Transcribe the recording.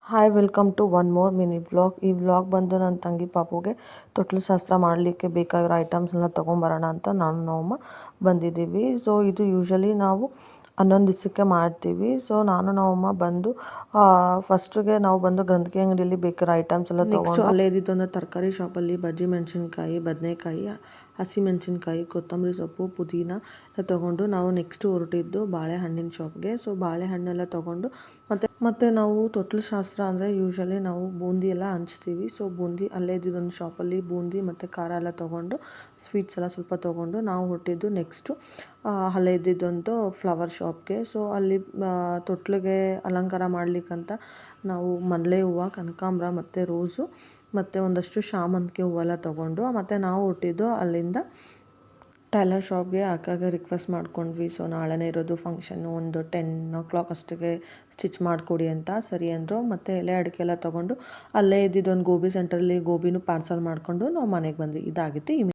Hi welcome to one more mini vlog. ಈ vlog ಬಂದು ನನ್ನ ತಂಗಿ ಪಾಪುಗೆ ತೊಟ್ಲು ಶಾಸ್ತ್ರ ಮಾಡಲಿಕ್ಕೆ ಬೇಕಾಗಿರೋ ಐಟಮ್ಸ್ನೆಲ್ಲ ತೊಗೊಂಬರೋಣ ಅಂತ ನಾನು ನಮ್ಮಮ್ಮ ಬಂದಿದ್ದೀವಿ. ಸೊ ಇದು ಯೂಶ್ವಲಿ ನಾವು 11 ದಿವಸಕ್ಕೆ ಮಾಡ್ತೀವಿ. ಸೊ ನಾನು ನಮ್ಮಮ್ಮ ಬಂದು ಫಸ್ಟಿಗೆ ನಾವು ಬಂದು ಗಂಧಗಿ ಅಂಗಡಿಯಲ್ಲಿ ಬೇಕಿರೋ ಐಟಮ್ಸ್ ಎಲ್ಲ ತೊಗೊಂಡು ಅಲ್ಲೇ ಇದ್ದಿದ್ದೊಂದು ತರಕಾರಿ ಶಾಪಲ್ಲಿ ಬಜ್ಜಿ ಮೆಣಸಿನ್ಕಾಯಿ, ಬದನೆಕಾಯಿ, ಹಸಿಮೆಣಸಿನ್ಕಾಯಿ, ಕೊತ್ತಂಬರಿ ಸೊಪ್ಪು, ಪುದೀನ ಎಲ್ಲ ತೊಗೊಂಡು ನಾವು ನೆಕ್ಸ್ಟ್ ಹೊರಟಿದ್ದು ಬಾಳೆಹಣ್ಣಿನ ಶಾಪ್ಗೆ. ಸೊ ಬಾಳೆಹಣ್ಣೆಲ್ಲ ತೊಗೊಂಡು ಮತ್ತು ನಾವು ತೊಟ್ಲು ಶಾಸ್ತ್ರ ಅಂದರೆ ಯೂಶ್ವಲಿ ನಾವು ಬೂಂದಿ ಎಲ್ಲ ಹಂಚ್ತೀವಿ. ಸೊ ಬೂಂದಿ ಅಲ್ಲೇ ಇದ್ದಿದ್ದೊಂದು ಶಾಪಲ್ಲಿ ಬೂಂದಿ ಮತ್ತು ಖಾರ ಎಲ್ಲ ತೊಗೊಂಡು ಸ್ವೀಟ್ಸ್ ಎಲ್ಲ ಸ್ವಲ್ಪ ತೊಗೊಂಡು ನಾವು ಹೊರಟಿದ್ದು ನೆಕ್ಸ್ಟು ಅಲ್ಲೇ ಇದ್ದಿದ್ದೊಂದು ಫ್ಲವರ್ ಶಾಪ್ಗೆ. ಸೊ ಅಲ್ಲಿ ತೊಟ್ಲಿಗೆ ಅಲಂಕಾರ ಮಾಡಲಿಕ್ಕಂತ ನಾವು ಮಲ್ಲೆ ಹೂವು, ಕನಕಾಂಬರ ಮತ್ತು ರೋಸು ಮತ್ತು ಒಂದಷ್ಟು ಶಾಮಂತಿಗೆ ಹೂವೆಲ್ಲ ತೊಗೊಂಡು ಮತ್ತು ನಾವು ಹೊರಟಿದ್ದು ಅಲ್ಲಿಂದ ಟೈಲರ್ ಶಾಪ್ಗೆ. ಅಕ್ಕಗೆ ರಿಕ್ವೆಸ್ಟ್ ಮಾಡ್ಕೊಂಡ್ವಿ. ಸೊ ನಾಳೆನೇ ಇರೋದು ಫಂಕ್ಷನ್ನು, ಒಂದು 10 o'clock ಅಷ್ಟಿಗೆ ಸ್ಟಿಚ್ ಮಾಡಿಕೊಡಿ ಅಂತ. ಸರಿ ಅಂದರು. ಮತ್ತು ಎಲೆ ಅಡಿಕೆ ಎಲ್ಲ ತೊಗೊಂಡು ಅಲ್ಲೇ ಇದ್ದಿದ್ದೊಂದು ಗೋಬಿ ಸೆಂಟ್ರಲ್ಲಿ ಗೋಬಿನೂ ಪಾರ್ಸಲ್ ಮಾಡಿಕೊಂಡು ನಾವು ಮನೆಗೆ ಬಂದ್ವಿ. ಇದಾಗಿತ್ತು